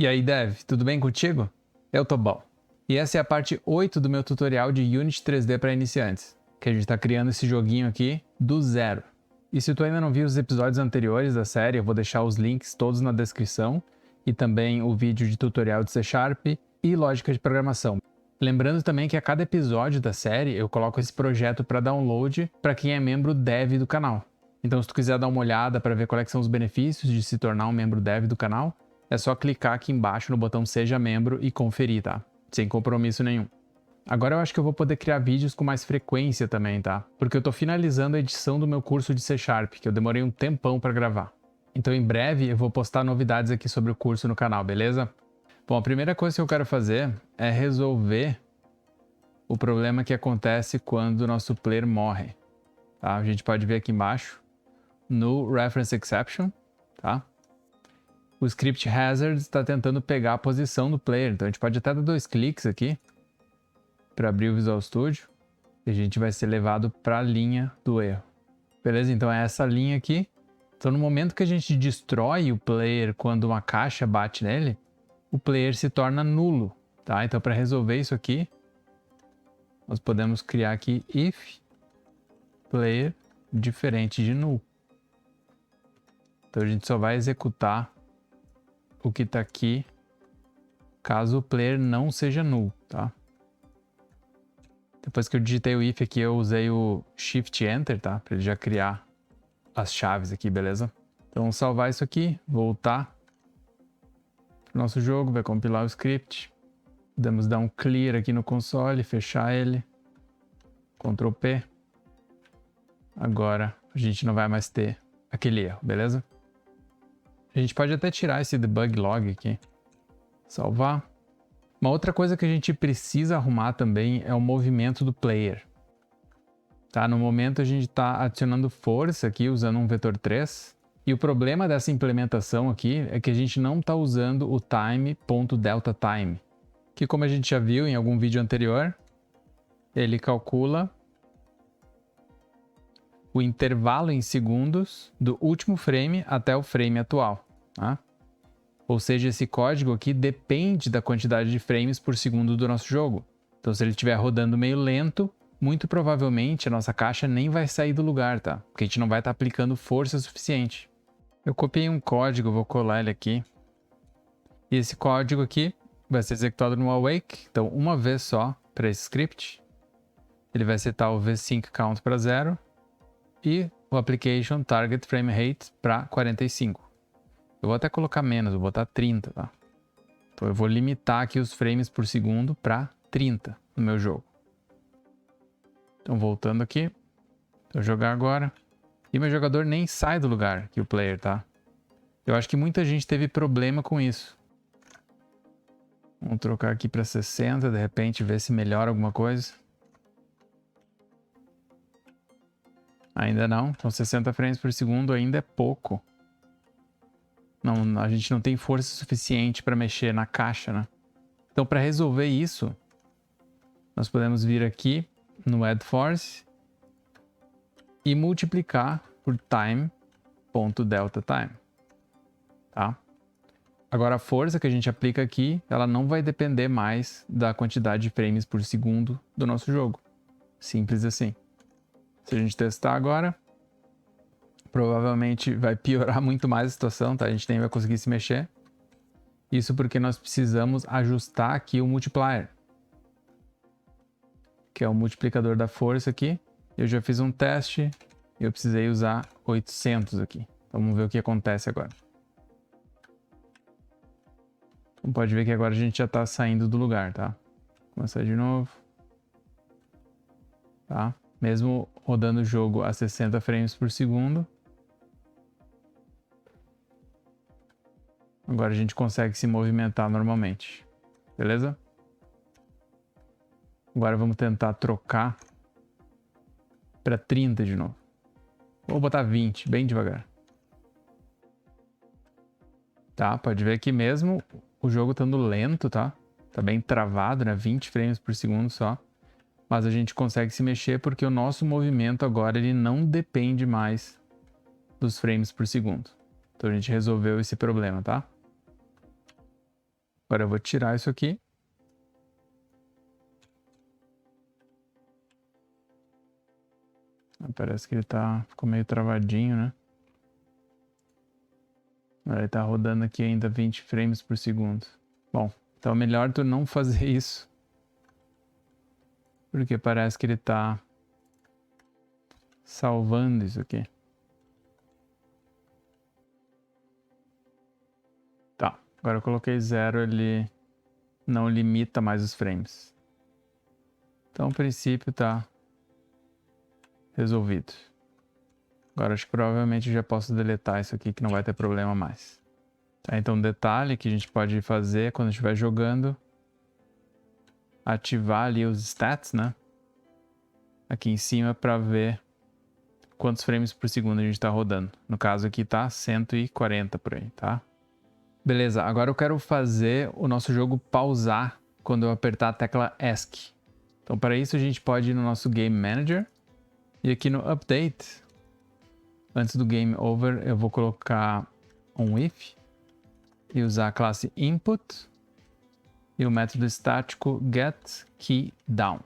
E aí, Dev, tudo bem contigo? Eu tô bom. E essa é a parte 8 do meu tutorial de Unity 3D para iniciantes, que a gente está criando esse joguinho aqui do zero. E se tu ainda não viu os episódios anteriores da série, eu vou deixar os links todos na descrição e também o vídeo de tutorial de C# e lógica de programação. Lembrando também que a cada episódio da série eu coloco esse projeto para download para quem é membro dev do canal. Então se tu quiser dar uma olhada para ver quais são os benefícios de se tornar um membro dev do canal, é só clicar aqui embaixo no botão Seja Membro e conferir, tá? Sem compromisso nenhum. Agora eu acho que eu vou poder criar vídeos com mais frequência também, tá? Porque eu tô finalizando a edição do meu curso de C#, que eu demorei um tempão para gravar. Então em breve eu vou postar novidades aqui sobre o curso no canal, beleza? Bom, a primeira coisa que eu quero fazer é resolver o problema que acontece quando o nosso player morre, tá? A gente pode ver aqui embaixo no Reference Exception, tá? O Script Hazard está tentando pegar a posição do player, então a gente pode até dar 2 cliques aqui para abrir o Visual Studio e a gente vai ser levado para a linha do erro. Beleza? Então é essa linha aqui. Então no momento que a gente destrói o player quando uma caixa bate nele, o player se torna nulo, tá? Então para resolver isso aqui, nós podemos criar aqui if player diferente de null. Então a gente só vai executar o que está aqui caso o player não seja null, tá? Depois que eu digitei o if aqui, eu usei o Shift Enter, tá? Para ele já criar as chaves aqui, beleza? Então vamos salvar isso aqui, voltar pro nosso jogo, vai compilar o script. Podemos dar um clear aqui no console, fechar ele. Ctrl P. Agora a gente não vai mais ter aquele erro, beleza? A gente pode até tirar esse debug log aqui. Salvar. Uma outra coisa que a gente precisa arrumar também é o movimento do player. Tá? No momento a gente está adicionando força aqui usando um vetor 3. E o problema dessa implementação aqui é que a gente não está usando o time.deltaTime. Que como a gente já viu em algum vídeo anterior, ele calcula o intervalo em segundos do último frame até o frame atual. Tá? Ou seja, esse código aqui depende da quantidade de frames por segundo do nosso jogo. Então se ele estiver rodando meio lento, muito provavelmente a nossa caixa nem vai sair do lugar, tá? Porque a gente não vai estar aplicando força suficiente. Eu copiei um código, vou colar ele aqui. E esse código aqui vai ser executado no awake. Então uma vez só para esse script. Ele vai setar o vsync count para 0 e o application target frame rate para 45. Eu vou até colocar menos, vou botar 30, tá? Então eu vou limitar aqui os frames por segundo para 30 no meu jogo. Então voltando aqui, vou jogar agora. E meu jogador nem sai do lugar aqui, o player, tá? Eu acho que muita gente teve problema com isso. Vamos trocar aqui para 60, de repente ver se melhora alguma coisa. Ainda não, então 60 frames por segundo ainda é pouco. Não, a gente não tem força suficiente para mexer na caixa, né? Então para resolver isso, nós podemos vir aqui no Add Force e multiplicar por time.deltaTime, tá? Agora a força que a gente aplica aqui, ela não vai depender mais da quantidade de frames por segundo do nosso jogo. Simples assim. Se a gente testar agora, provavelmente vai piorar muito mais a situação, tá? A gente nem vai conseguir se mexer. Isso porque nós precisamos ajustar aqui o multiplier, que é o multiplicador da força aqui. Eu já fiz um teste e eu precisei usar 800 aqui. Então, vamos ver o que acontece agora. Então, pode ver que agora a gente já está saindo do lugar, tá? Vou começar de novo. Tá? Mesmo rodando o jogo a 60 frames por segundo, agora a gente consegue se movimentar normalmente. Beleza? Agora vamos tentar trocar para 30 de novo. Vou botar 20, bem devagar. Tá? Pode ver que mesmo o jogo estando lento, tá? Tá bem travado, né? 20 frames por segundo só. Mas a gente consegue se mexer porque o nosso movimento agora ele não depende mais dos frames por segundo. Então a gente resolveu esse problema, tá? Agora eu vou tirar isso aqui. Parece que ele ficou meio travadinho, né? Ele tá rodando aqui ainda 20 frames por segundo. Bom, então é melhor tu não fazer isso. Porque parece que ele tá salvando isso aqui. Tá, agora eu coloquei 0, ele não limita mais os frames. Então, a princípio, tá resolvido. Agora, acho que provavelmente eu já posso deletar isso aqui, que não vai ter problema mais. Tá, então, um detalhe que a gente pode fazer quando estiver jogando, ativar ali os stats, né? Aqui em cima para ver quantos frames por segundo a gente está rodando. No caso aqui tá 140 por aí, tá? Beleza, agora eu quero fazer o nosso jogo pausar quando eu apertar a tecla ESC. Então, para isso, a gente pode ir no nosso Game Manager e aqui no Update, antes do Game Over, eu vou colocar um if e usar a classe Input e o método estático getKeyDown.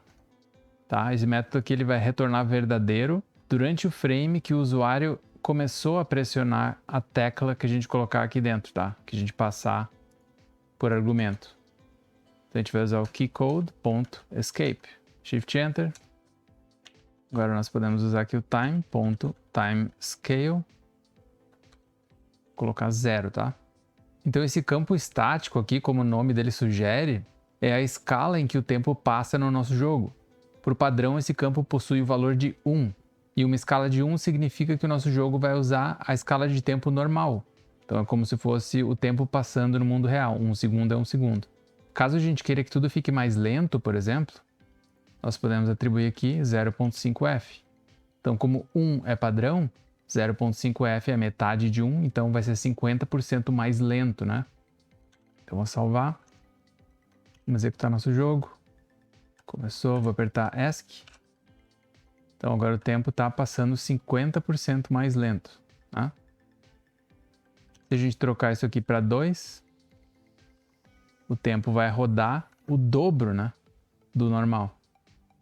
Tá? Esse método aqui ele vai retornar verdadeiro durante o frame que o usuário começou a pressionar a tecla que a gente colocar aqui dentro, tá? Que a gente passar por argumento. Então a gente vai usar o keycode.escape. Shift Enter. Agora nós podemos usar aqui o time.timescale. Colocar 0, tá? Então esse campo estático aqui, como o nome dele sugere, é a escala em que o tempo passa no nosso jogo. Por padrão, esse campo possui o valor de 1. E uma escala de 1 significa que o nosso jogo vai usar a escala de tempo normal. Então é como se fosse o tempo passando no mundo real. 1 segundo é 1 segundo. Caso a gente queira que tudo fique mais lento, por exemplo, nós podemos atribuir aqui 0.5f. Então, como 1 é padrão, 0.5f é metade de 1, então vai ser 50% mais lento, né? Então, vou salvar. Vamos executar nosso jogo. Começou, vou apertar ESC. Então, agora o tempo está passando 50% mais lento, tá? Se a gente trocar isso aqui para 2, o tempo vai rodar o dobro, né, do normal.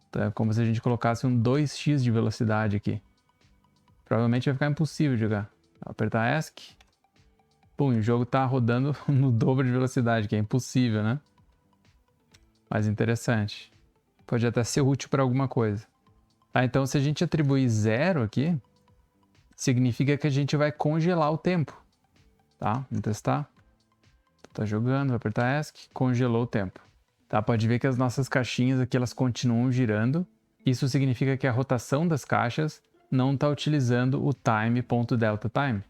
Então, é como se a gente colocasse um 2x de velocidade aqui. Provavelmente vai ficar impossível de jogar. Vou apertar ESC. Pum, o jogo está rodando no dobro de velocidade, que é impossível, né? Mas interessante. Pode até ser útil para alguma coisa. Tá, então, se a gente atribuir 0 aqui, significa que a gente vai congelar o tempo. Tá? Vamos testar. Tá jogando, vou apertar ESC, congelou o tempo. Tá? Pode ver que as nossas caixinhas aqui elas continuam girando. Isso significa que a rotação das caixas não está utilizando o time.deltaTime.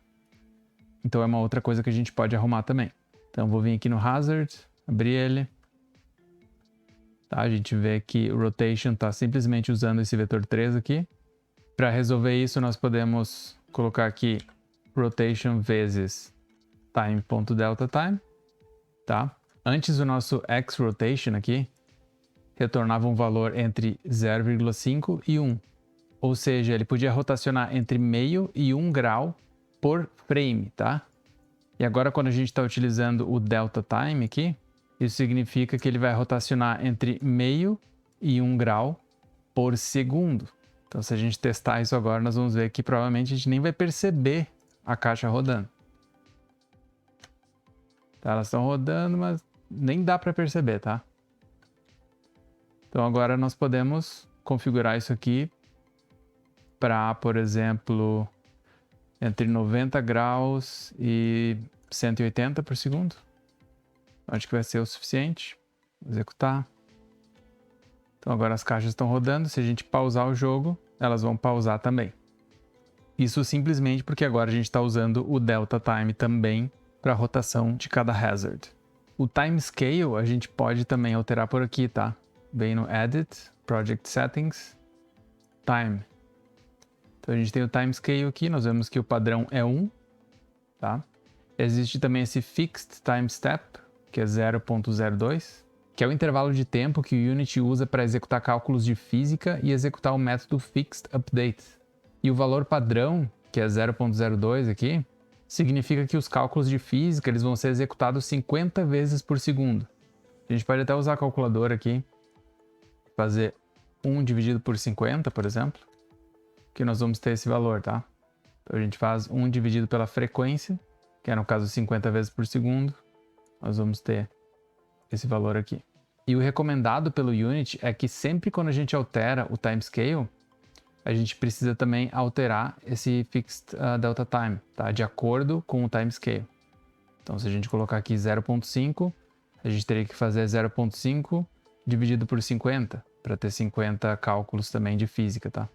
Então é uma outra coisa que a gente pode arrumar também. Então vou vir aqui no Hazard, abrir ele. Tá? A gente vê que o Rotation está simplesmente usando esse vetor 3 aqui. Para resolver isso nós podemos colocar aqui Rotation vezes time.deltaTime. Tá? Antes o nosso xRotation aqui retornava um valor entre 0,5 e 1. Ou seja, ele podia rotacionar entre meio e 1 grau por frame, tá? E agora quando a gente está utilizando o deltaTime aqui, isso significa que ele vai rotacionar entre meio e 1 grau por segundo. Então se a gente testar isso agora, nós vamos ver que provavelmente a gente nem vai perceber a caixa rodando. Tá, elas estão rodando, mas nem dá para perceber, tá? Então agora nós podemos configurar isso aqui para, por exemplo, entre 90 graus e 180 por segundo. Acho que vai ser o suficiente. Vou executar. Então agora as caixas estão rodando. Se a gente pausar o jogo, elas vão pausar também. Isso simplesmente porque agora a gente está usando o deltaTime também para a rotação de cada hazard. O timescale a gente pode também alterar por aqui, tá? Vem no Edit, Project Settings, Time. Então a gente tem o timescale aqui, nós vemos que o padrão é 1, tá? Existe também esse Fixed Time Step, que é 0.02, que é o intervalo de tempo que o Unity usa para executar cálculos de física e executar o método Fixed Update. E o valor padrão, que é 0.02 aqui, significa que os cálculos de física eles vão ser executados 50 vezes por segundo. A gente pode até usar a calculadora aqui, fazer 1 dividido por 50, por exemplo, que nós vamos ter esse valor, tá? Então a gente faz 1 dividido pela frequência, que é no caso 50 vezes por segundo, nós vamos ter esse valor aqui. E o recomendado pelo Unity é que sempre quando a gente altera o timescale, a gente precisa também alterar esse fixed delta time, tá? De acordo com o timescale. Então se a gente colocar aqui 0.5, a gente teria que fazer 0.5 dividido por 50, para ter 50 cálculos também de física, tá?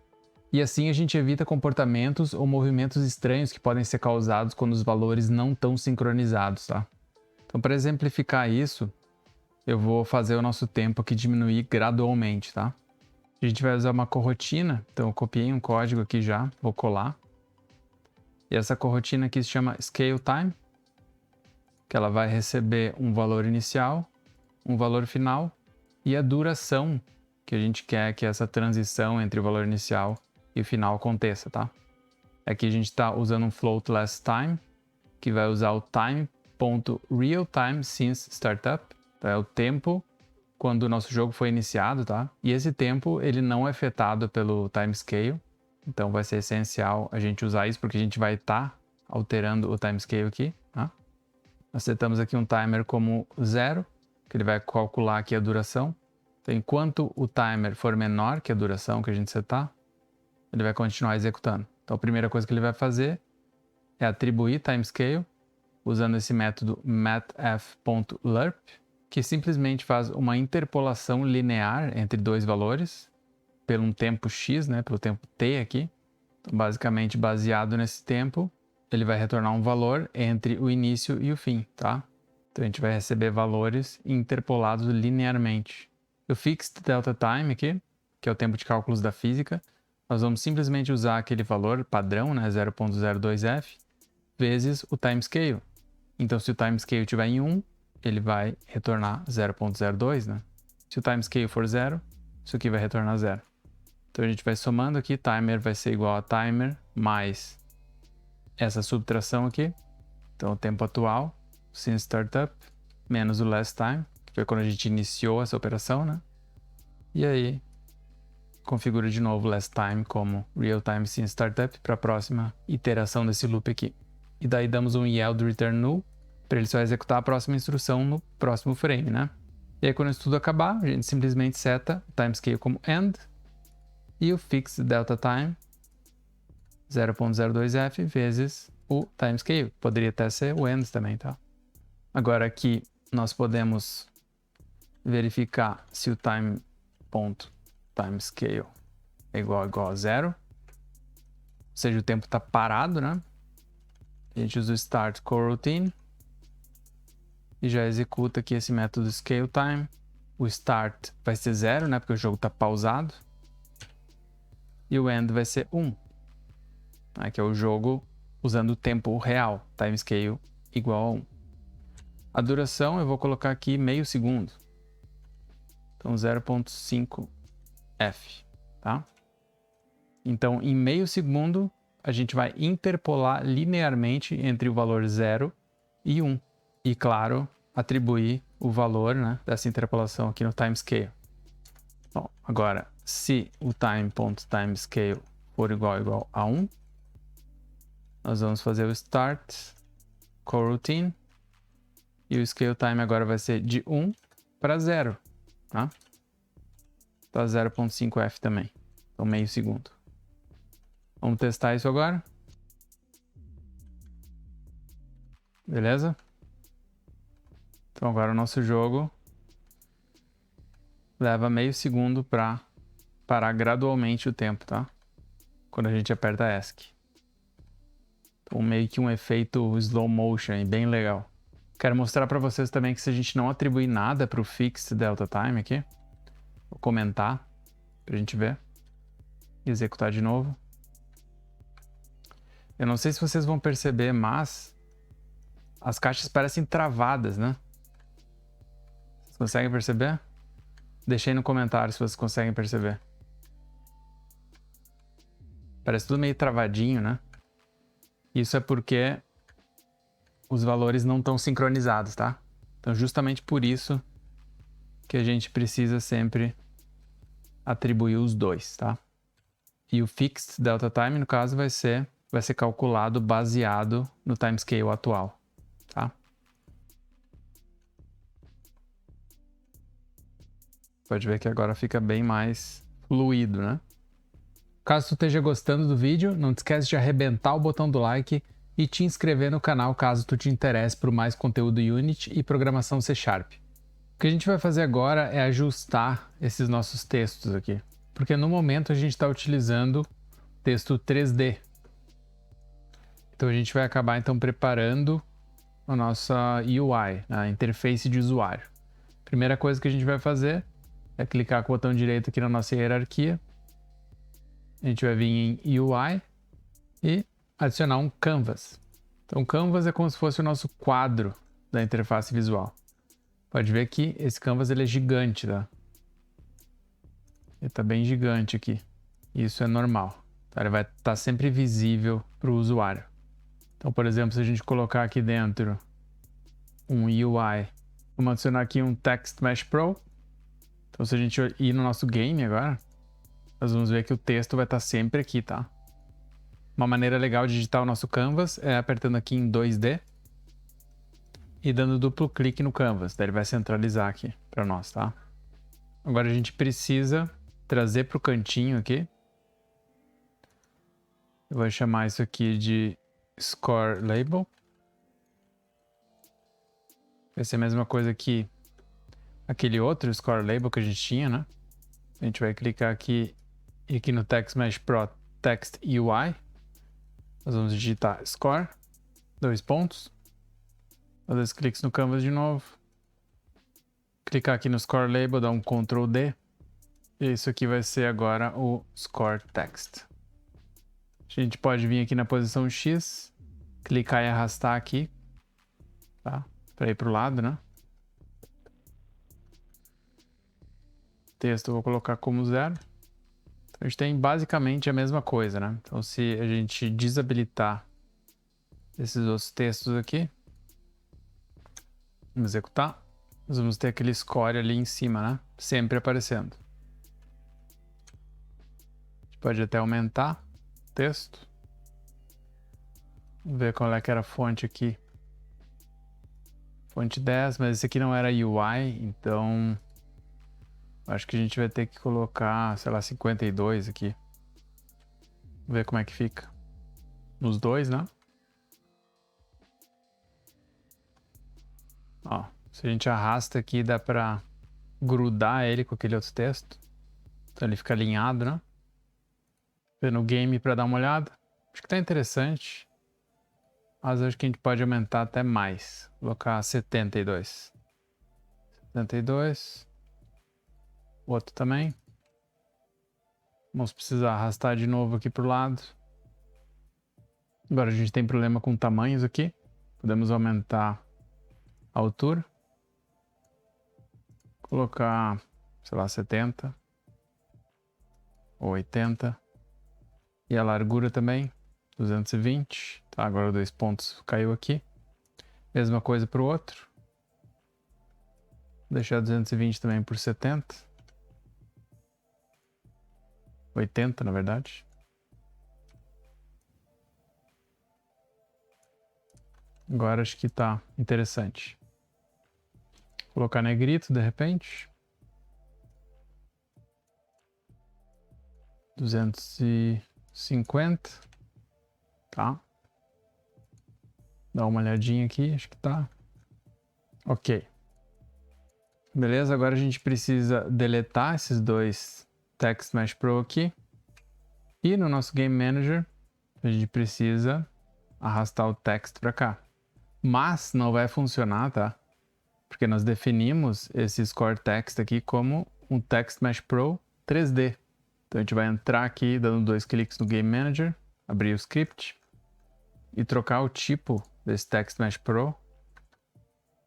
E assim a gente evita comportamentos ou movimentos estranhos que podem ser causados quando os valores não estão sincronizados, tá? Então, para exemplificar isso, eu vou fazer o nosso tempo aqui diminuir gradualmente, tá? A gente vai usar uma corrotina, então eu copiei um código aqui já, vou colar. E essa corrotina aqui se chama Scale Time, que ela vai receber um valor inicial, um valor final e a duração que a gente quer que essa transição entre o valor inicial e o final aconteça, tá? Aqui a gente está usando um float last time, que vai usar o time.realTime since startup, então é o tempo quando o nosso jogo foi iniciado, tá? E esse tempo ele não é afetado pelo timescale, então vai ser essencial a gente usar isso porque a gente vai estar alterando o timescale aqui, tá? Nós setamos aqui um timer como 0, que ele vai calcular aqui a duração. Então, enquanto o timer for menor que a duração que a gente setar, ele vai continuar executando. Então, a primeira coisa que ele vai fazer é atribuir timescale, usando esse método mathf.lerp, que simplesmente faz uma interpolação linear entre dois valores, pelo um tempo x, né, pelo tempo t aqui. Então, basicamente, baseado nesse tempo, ele vai retornar um valor entre o início e o fim, tá? Então, a gente vai receber valores interpolados linearmente. O fixed delta time aqui, que é o tempo de cálculos da física, nós vamos simplesmente usar aquele valor padrão, né, 0.02f, vezes o timescale. Então, se o timescale estiver em 1, ele vai retornar 0.02, né? Se o timescale for 0, isso aqui vai retornar 0. Então, a gente vai somando aqui, timer vai ser igual a timer mais essa subtração aqui. Então, o tempo atual, since startup, menos o last time, que foi quando a gente iniciou essa operação, né? E aí, configura de novo last time como real time since startup para a próxima iteração desse loop aqui. E daí damos um yield return null para ele só executar a próxima instrução no próximo frame, né? E aí quando isso tudo acabar, a gente simplesmente seta o timescale como end e o fixed delta time 0.02f vezes o timescale. Poderia até ser o end também, tá? Agora aqui nós podemos verificar se o timescale é igual a 0. Ou seja, o tempo está parado, né? A gente usa o start coroutine e já executa aqui esse método scale time. O start vai ser 0, né? Porque o jogo está pausado. E o end vai ser 1, né? Que é o jogo usando o tempo real, timescale igual a 1. A duração eu vou colocar aqui meio segundo. Então 0.5f, tá? Então em meio segundo a gente vai interpolar linearmente entre o valor 0 e 1. E claro, atribuir o valor, né, dessa interpolação aqui no timescale. Bom, agora se o time.timescale for igual a 1, nós vamos fazer o start coroutine e o scale time agora vai ser de 1 para 0, tá? Tá 0.5f também, então meio segundo. Vamos testar isso agora. Beleza? Então agora o nosso jogo leva meio segundo para parar gradualmente o tempo, tá? Quando a gente aperta ESC. Então meio que um efeito slow motion, bem legal. Quero mostrar para vocês também que se a gente não atribuir nada para o fixed delta time aqui, vou comentar para a gente ver. Executar de novo. Eu não sei se vocês vão perceber, mas as caixas parecem travadas, né? Vocês conseguem perceber? Deixei no comentário se vocês conseguem perceber. Parece tudo meio travadinho, né? Isso é porque os valores não estão sincronizados, tá? Então, justamente por isso que a gente precisa sempre atribuir os dois, tá? E o fixed delta time, no caso, vai ser calculado baseado no timescale atual, tá? Pode ver que agora fica bem mais fluido, né? Caso tu esteja gostando do vídeo, não te esquece de arrebentar o botão do like e te inscrever no canal caso tu te interesse por mais conteúdo Unity e programação C#. O que a gente vai fazer agora é ajustar esses nossos textos aqui, porque no momento a gente está utilizando texto 3D. Então a gente vai acabar então preparando a nossa UI, a interface de usuário. Primeira coisa que a gente vai fazer é clicar com o botão direito aqui na nossa hierarquia. A gente vai vir em UI e adicionar um canvas. Então, o canvas é como se fosse o nosso quadro da interface visual. Pode ver que esse canvas ele é gigante, tá? Ele está bem gigante aqui. Isso é normal. Tá? Ele vai estar sempre visível para o usuário. Então, por exemplo, se a gente colocar aqui dentro um UI, vamos adicionar aqui um Text Mesh Pro. Então, se a gente ir no nosso game agora, nós vamos ver que o texto vai estar sempre aqui, tá? Uma maneira legal de digitar o nosso canvas é apertando aqui em 2D e dando duplo clique no canvas. Daí ele vai centralizar aqui para nós, tá? Agora a gente precisa trazer para o cantinho aqui. Eu vou chamar isso aqui de Score Label. Vai ser a mesma coisa que aquele outro Score Label que a gente tinha, né? A gente vai clicar aqui e aqui no Text Mesh Pro Text UI. Nós vamos digitar Score, 2 pontos. Dar 2 cliques no canvas de novo. Clicar aqui no Score Label, dar um Ctrl D. E isso aqui vai ser agora o Score Text. A gente pode vir aqui na posição X, clicar e arrastar aqui, tá? Para ir para o lado, né? Texto eu vou colocar como 0. Então, a gente tem basicamente a mesma coisa, né? Então, se a gente desabilitar esses outros textos aqui, vamos executar, nós vamos ter aquele score ali em cima, né? Sempre aparecendo. A gente pode até aumentar o texto. Vamos ver qual é que era a fonte aqui. Fonte 10, mas esse aqui não era UI, então acho que a gente vai ter que colocar, sei lá, 52 aqui. Vamos ver como é que fica. Nos dois, né? Ó, se a gente arrasta aqui, dá pra grudar ele com aquele outro texto. Então ele fica alinhado, né? Vê no game pra dar uma olhada. Acho que tá interessante. Mas acho que a gente pode aumentar até mais. Vou colocar 72. 72. O outro também. Vamos precisar arrastar de novo aqui pro lado. Agora a gente tem problema com tamanhos aqui. Podemos aumentar a altura. Colocar, sei lá, 70. Ou 80. E a largura também. 220. Tá, agora 2 pontos caiu aqui. Mesma coisa pro outro. Vou deixar 220 também por 70. 80, na verdade. Agora acho que tá interessante. Vou colocar negrito de repente. 250. Tá. Dá uma olhadinha aqui, acho que tá. Ok. Beleza, agora a gente precisa deletar esses dois Text Mesh Pro aqui. E no nosso Game Manager, a gente precisa arrastar o text para cá. Mas não vai funcionar, tá? Porque nós definimos esse Score Text aqui como um Text Mesh Pro 3D. Então a gente vai entrar aqui dando 2 cliques no Game Manager, abrir o script e trocar o tipo desse Text Mesh Pro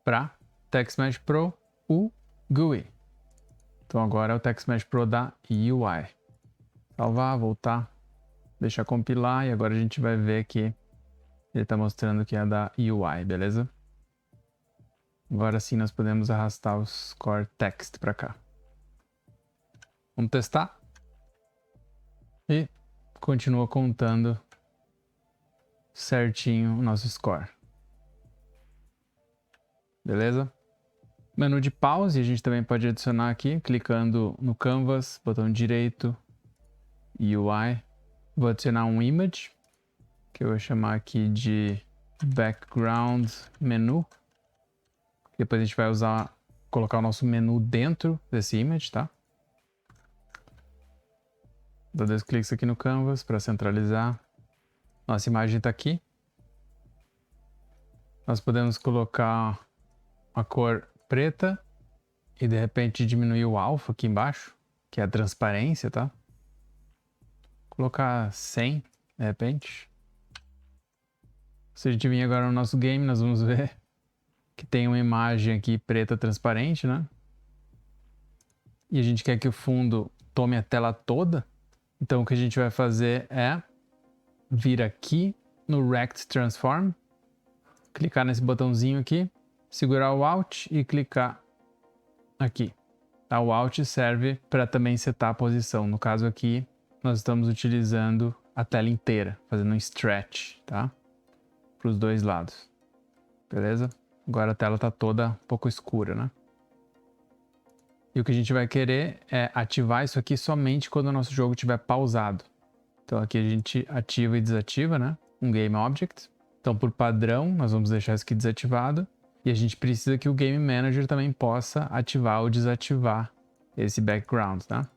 para Text Mesh Pro GUI. Então agora é o Text Mesh Pro da UI. Salvar, voltar, deixar compilar e agora a gente vai ver que Ele está mostrando que é da UI, beleza? Agora sim nós podemos arrastar o score text para cá. Vamos testar. E continua contando certinho o nosso score. Beleza? Menu de pause a gente também pode adicionar aqui, clicando no Canvas, botão direito, UI. Vou adicionar um image, que eu vou chamar aqui de background menu. Depois a gente vai colocar o nosso menu dentro desse image, tá? Dou 2 cliques aqui no Canvas para centralizar. Nossa imagem está aqui. Nós podemos colocar a cor preta e de repente diminuir o alfa aqui embaixo, que é a transparência, tá? Colocar 100 de repente. Se a gente vir agora no nosso game, nós vamos ver que tem uma imagem aqui preta transparente, né? E a gente quer que o fundo tome a tela toda. Então o que a gente vai fazer é vir aqui no Rect Transform, clicar nesse botãozinho aqui, segurar o Alt e clicar aqui. Tá? O Alt serve para também setar a posição. No caso aqui, nós estamos utilizando a tela inteira, fazendo um stretch, tá? Para os dois lados. Beleza? Agora a tela está toda um pouco escura, né? E o que a gente vai querer é ativar isso aqui somente quando o nosso jogo estiver pausado. Então aqui a gente ativa e desativa, né? Um Game Object. Então por padrão, nós vamos deixar isso aqui desativado. E a gente precisa que o Game Manager também possa ativar ou desativar esse background, tá?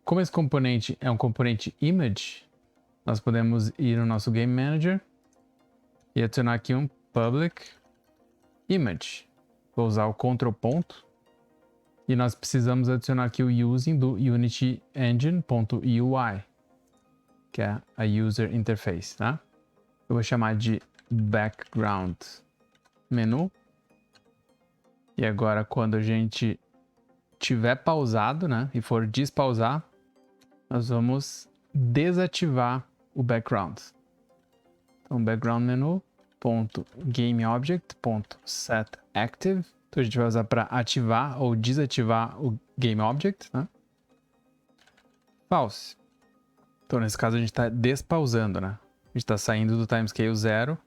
Como esse componente é um componente image, nós podemos ir no nosso Game Manager e adicionar aqui um public image. Vou usar o Ctrl ponto. E nós precisamos adicionar aqui o using do Unity Engine.ui, que é a User Interface, tá? Eu vou chamar de Background Menu. E agora, quando a gente tiver pausado, né, e for despausar, nós vamos desativar o background. Então, background menu .gameObject.setActive. Então a gente vai usar para ativar ou desativar o GameObject, né? Pause. Então nesse caso a gente está despausando, né? A gente está saindo do timescale 0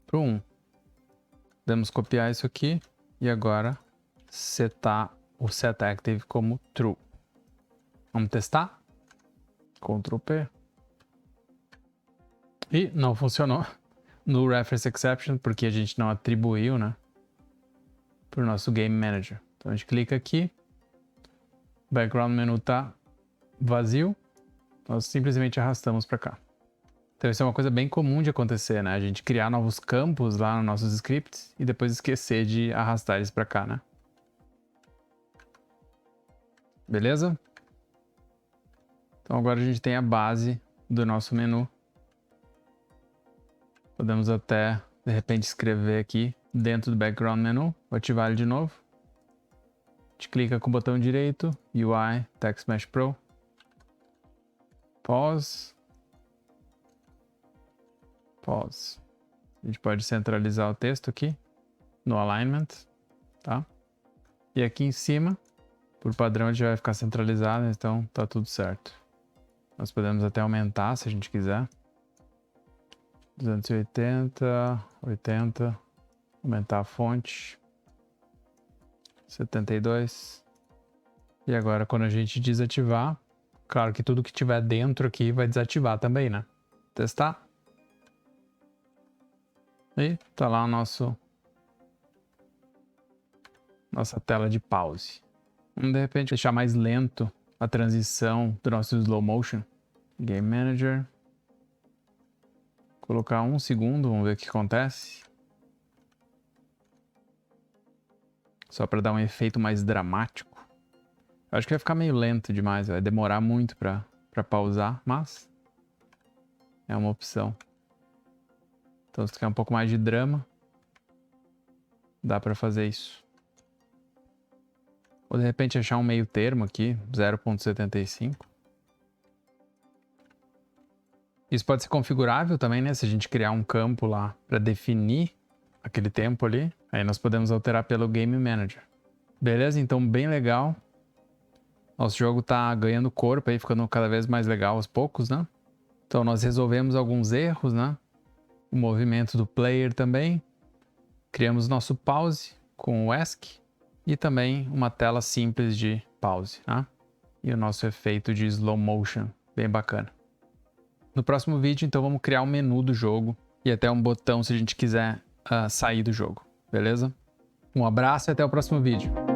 para o 1. Podemos copiar isso aqui e agora setar o setActive como true. Vamos testar? Ctrl P. E não funcionou no Reference Exception porque a gente não atribuiu, né, para o nosso Game Manager. Então a gente clica aqui, o background menu está vazio, nós simplesmente arrastamos para cá. Então isso é uma coisa bem comum de acontecer, né? A gente criar novos campos lá nos nossos scripts e depois esquecer de arrastar eles para cá, né? Beleza? Então agora a gente tem a base do nosso menu. Podemos até, de repente, escrever aqui dentro do background menu. Vou ativar ele de novo. A gente clica com o botão direito, UI, Text Mesh Pro. Pause. Pause. A gente pode centralizar o texto aqui no alignment, tá? E aqui em cima, por padrão, ele já vai ficar centralizado, então tá tudo certo. Nós podemos até aumentar se a gente quiser. 280, 80, aumentar a fonte, 72. E agora quando a gente desativar, claro que tudo que tiver dentro aqui vai desativar também, né? Testar. E tá lá o nossa tela de pause. Vamos de repente deixar mais lento a transição do nosso slow motion. Game Manager. Colocar 1 segundo, vamos ver o que acontece. Só para dar um efeito mais dramático. Eu acho que vai ficar meio lento demais, vai demorar muito para pausar, mas é uma opção. Então se quer um pouco mais de drama, dá para fazer isso. Ou de repente achar um meio termo aqui, 0.75. Isso pode ser configurável também, né? Se a gente criar um campo lá para definir aquele tempo ali, aí nós podemos alterar pelo Game Manager. Beleza? Então, bem legal. Nosso jogo tá ganhando corpo aí, ficando cada vez mais legal aos poucos, né? Então, nós resolvemos alguns erros, né? O movimento do player também. Criamos nosso pause com o ESC e também uma tela simples de pause, né? E o nosso efeito de slow motion, bem bacana. No próximo vídeo, então, vamos criar um menu do jogo e até um botão se a gente quiser sair do jogo, beleza? Um abraço e até o próximo vídeo.